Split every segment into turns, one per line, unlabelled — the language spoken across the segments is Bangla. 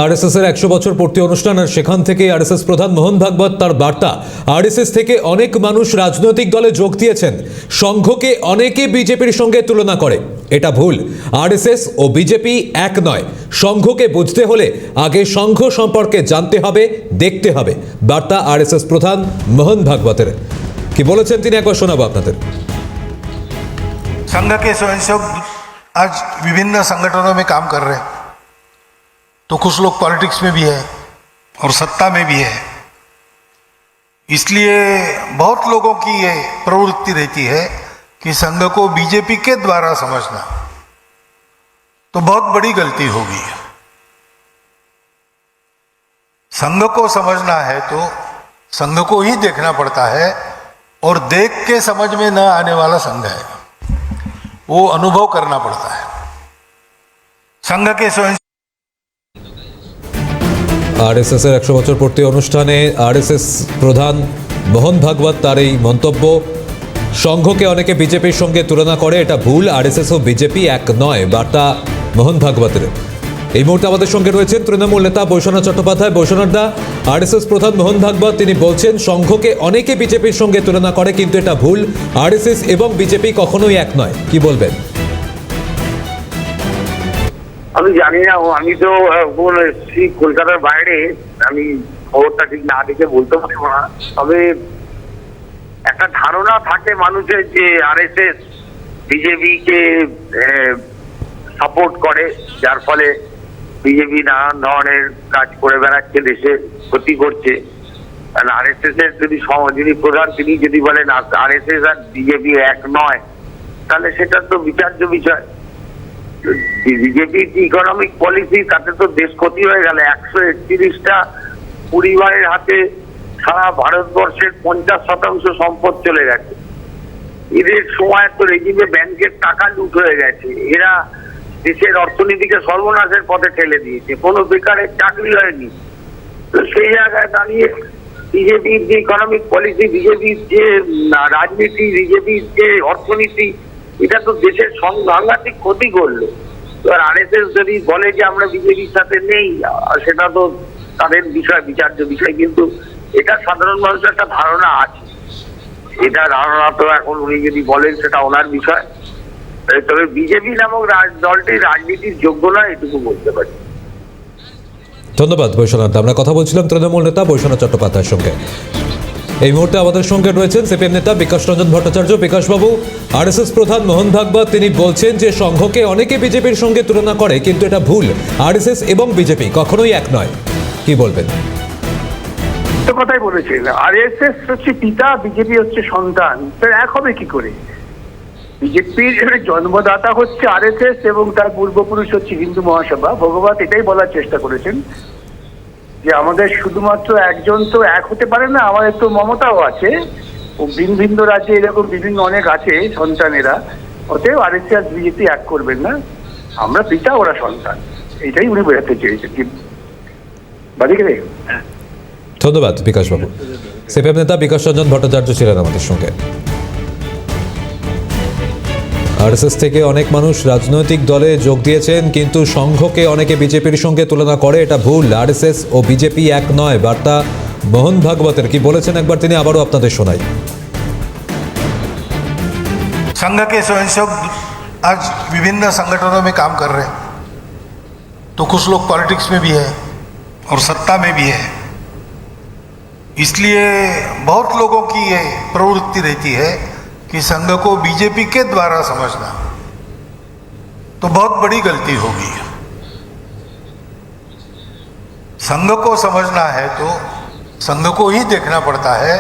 আরএসএস এর 100 বছর পূর্তি অনুষ্ঠান, আর সেখান থেকে আরএসএস প্রধান মোহন ভাগবত তার বার্তা, আরএসএস থেকে অনেক মানুষ রাজনৈতিক দলে যোগ দিয়েছেন, সংঘকে অনেকে বিজেপির সঙ্গে তুলনা করে, এটা ভুল। আরএসএস ও বিজেপি এক নয়, সংঘকে বুঝতে হলে আগে সংঘ সম্পর্কে জানতে হবে, দেখতে হবে। বার্তা আরএসএস প্রধান মোহন ভাগবতের। কি বলেছেন তিনি একবার শোনাবো আপনাদের।
संघ के स्वयंसेवक आज विभिन्न संगठनों में काम कर रहे हैं, तो कुछ लोग पॉलिटिक्स में भी है और सत्ता में भी है, इसलिए बहुत लोगों की ये प्रवृत्ति रहती है कि संघ को बीजेपी के द्वारा समझना तो बहुत बड़ी गलती होगी। संघ को समझना है तो संघ को ही देखना पड़ता है, और देख के समझ में न आने वाला संघ है, वो अनुभव करना पड़ता है। संघ के स्वयं
আরএসএস এর 100 বছর পূর্তি অনুষ্ঠানে আরএসএস প্রধান মোহন ভাগবত তার এই মন্তব্য, সংঘকে অনেকে বিজেপির সঙ্গে তুলনা করে, এটা ভুল। আরএসএস ও বিজেপি এক নয়, বার্তা মোহন ভাগবতের। এই মুহূর্তে আমাদের সঙ্গে রয়েছেন তৃণমূল নেতা বৈশ্বনাথ চট্টোপাধ্যায়। বৈশ্বনাথ দা, আরএসএস প্রধান মোহন ভাগবত তিনি বলছেন সংঘকে অনেকে বিজেপির সঙ্গে তুলনা করে, কিন্তু এটা ভুল। আরএসএস এবং বিজেপি কখনোই এক নয়, কি বলবেন?
আমি জানি না, আমি তো কলকাতার বাইরে, আমি খবরটা ঠিক না দেখে বলতে পারবো না। তবে একটা ধারণা থাকে মানুষের যে আরএসএস বিজেপি কে সাপোর্ট করে, যার ফলে বিজেপি নানান ধরনের কাজ করে বেড়াচ্ছে, দেশে ক্ষতি করছে। আরএসএস এর যিনি প্রধান তিনি যদি বলেন আরএসএস আর বিজেপি এক নয়, তাহলে সেটা তো বিচার্য বিষয়। বিজেপির ইকোনমিক পলিসি, তাতে তো দেশ ক্ষতি হয়ে গেল। 131টা পরিবারের হাতে সারা ভারতবর্ষের 50% সম্পদ চলে গেছে। এদের সময় তো রেজিমে ব্যাংকের টাকা লুট হয়ে গেছে। এরা দেশের অর্থনীতিকে সর্বনাশের পথে ঠেলে দিয়েছে, কোনো বেকারের চাকরি হয়নি। তো সেই জায়গায় দাঁড়িয়ে বিজেপির যে ইকোনমিক পলিসি, বিজেপির যে রাজনীতি, বিজেপির যে অর্থনীতি, এটা তো দেশের সাংঘাতিক ক্ষতি করলো। এবার আরএসএস যদি বলে যে আমরা বিজেপির সাথে নেই, সেটা তো তাদের বিষয়, বিচার্য বিষয়। কিন্তু এটা সাধারণ মানুষের একটা ধারণা আছে, এটা ধারণা তো এখন উনি যদি বলেন সেটা ওনার বিষয়। তবে বিজেপি নামক দলটির রাজনীতির যোগ্য নয়, এটুকু বলতে পারি।
ধন্যবাদ বৈশ্বনাথ। আমরা কথা বলছিলাম তৃণমূল নেতা বৈশ্বনাথ চট্টোপাধ্যায়ের সঙ্গে। এই মুহূর্তে আমাদের সঙ্গে রয়েছেন সিপিএম নেতা বিকাশ রঞ্জন ভট্টাচার্য। বিকাশবাবু, আরএসএস প্রধান মোহন ভাগবত তিনি বলছেন যে সংঘকে অনেকে বিজেপির সঙ্গে তুলনা করে, কিন্তু এটা ভুল। আরএসএস এবং বিজেপি কখনোই এক নয়, কি বলবেন?
কথাই বলেছেন, আরএসএস হচ্ছে পিতা, বিজেপি হচ্ছে সন্তান, এক হবে কি করে? বিজেপির জন্মদাতা হচ্ছে আরএসএস এবং তার পূর্বপুরুষ হচ্ছে হিন্দু মহাসভা। ভগবত এটাই বলার চেষ্টা করেছেন যে আমাদের শুধুমাত্র একজন তো এক হতে পারে না, আমাদের তো মমতাও আছে, ও ভিন্ন ভিন্ন রাজ্যে এরকম বিভিন্ন অনেক আছে সন্তানেরা। অতএব আরএসএস বিজেপি এক করবেন না, আমরা পিতা, ওরা সন্তান, এটাই উনি বোঝাতে চেয়েছেন। কি বাদিকে রে?
ধন্যবাদ বিকাশবাবু। সিপিএম নেতা বিকাশ রঞ্জন ভট্টাচার্য ছিলেন আমাদের সঙ্গে। আরএসএস থেকে অনেক মানুষ রাজনৈতিক দলে যোগ দিয়েছেন, কিন্তু সংঘকে অনেকে বিজেপির সঙ্গে তুলনা করে, এটা ভুল। আরএসএস ও বিজেপি এক নয়, বার্তা মোহন ভাগবতের। কি বলেছেন একবার তিনি আবারও আপনাদের শোনাই।
संघ के स्वयंसेवक आज विभिन्न संगठनों में काम कर रहे हैं, तो कुछ लोग पॉलिटिक्स में भी है और सत्ता में भी है, इसलिए बहुत लोगों की ये प्रवृत्ति रहती है कि संघ को बीजेपी के द्वारा समझना तो बहुत बड़ी गलती होगी। संघ को समझना है तो संघ को ही देखना पड़ता है,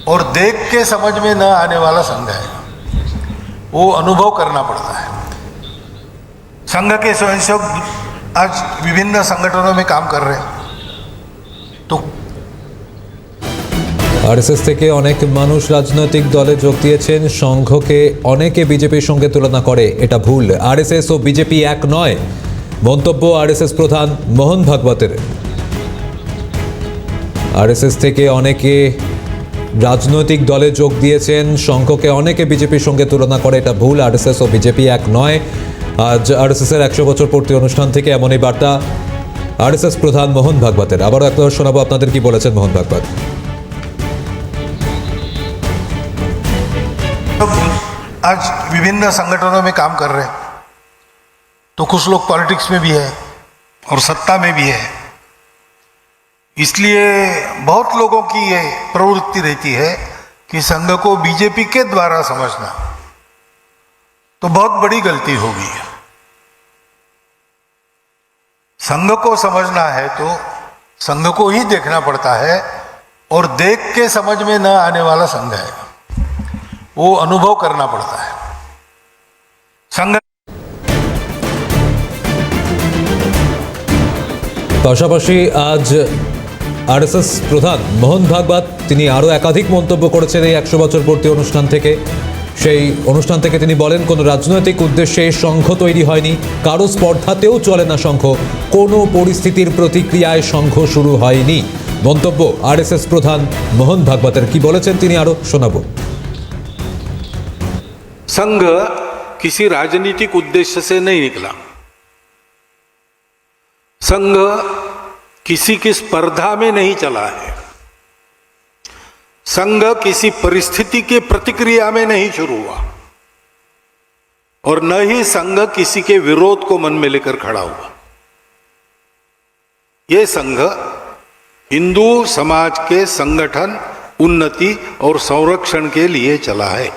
और देख के समझ में न आने वाला संघ है, वो अनुभव करना पड़ता है। संघ के स्वयंसेवक आज विभिन्न संगठनों में काम कर रहे हैं, तो
আরএসএস থেকে অনেক মানুষ রাজনৈতিক দলে যোগ দিয়েছেন, সংঘকে অনেকে বিজেপির সঙ্গে তুলনা করে, এটা ভুল। আরএসএস ও বিজেপি এক নয়, মন্তব্য আরএসএস প্রধান মোহন ভাগবতের। আরএসএস থেকে অনেকে রাজনৈতিক দলে যোগ দিয়েছেন, সংঘকে অনেকে বিজেপির সঙ্গে তুলনা করে, এটা ভুল। আরএসএস ও বিজেপি এক নয়। আজ আরএসএস এর 100 বছর পূর্তি অনুষ্ঠান থেকে এমনই বার্তা আরএসএস প্রধান মোহন ভাগবতের। আবারও একবার শোনাবো আপনাদের কি বলেছেন মোহন ভাগবত।
आज विभिन्न संगठनों में काम कर रहे हैं, तो कुछ लोग पॉलिटिक्स में भी है और सत्ता में भी है, इसलिए बहुत लोगों की ये प्रवृत्ति रहती है कि संघ को बीजेपी के द्वारा समझना तो बहुत बड़ी गलती होगी। संघ को समझना है तो संघ को ही देखना पड़ता है, और देख के समझ में न आने वाला संघ है, वो अनुभव करना पड़ता है। संघ
পাশাপাশি আজ আরএসএস প্রধান মোহন ভাগবত তিনি আরও একাধিক মন্তব্য করেছেন এই 100 বছর পূর্তি অনুষ্ঠান থেকে। সেই অনুষ্ঠান থেকে তিনি বলেন, কোনো রাজনৈতিক উদ্দেশ্যে সংঘ তৈরি হয়নি, কারো স্পর্ধাতেও চলে না সংঘ, কোনো পরিস্থিতির প্রতিক্রিয়ায় সংঘ শুরু হয়নি। মন্তব্য আরএসএস প্রধান মোহন ভাগবতের। কি বলেছেন তিনি আরও শোনাবো।
संघ किसी राजनीतिक उद्देश्य से नहीं निकला, संघ किसी की स्पर्धा में नहीं चला है, संघ किसी परिस्थिति के प्रतिक्रिया में नहीं शुरू हुआ, और न ही संघ किसी के विरोध को मन में लेकर खड़ा हुआ। यह संघ हिंदू समाज के संगठन, उन्नति और संरक्षण के लिए चला है।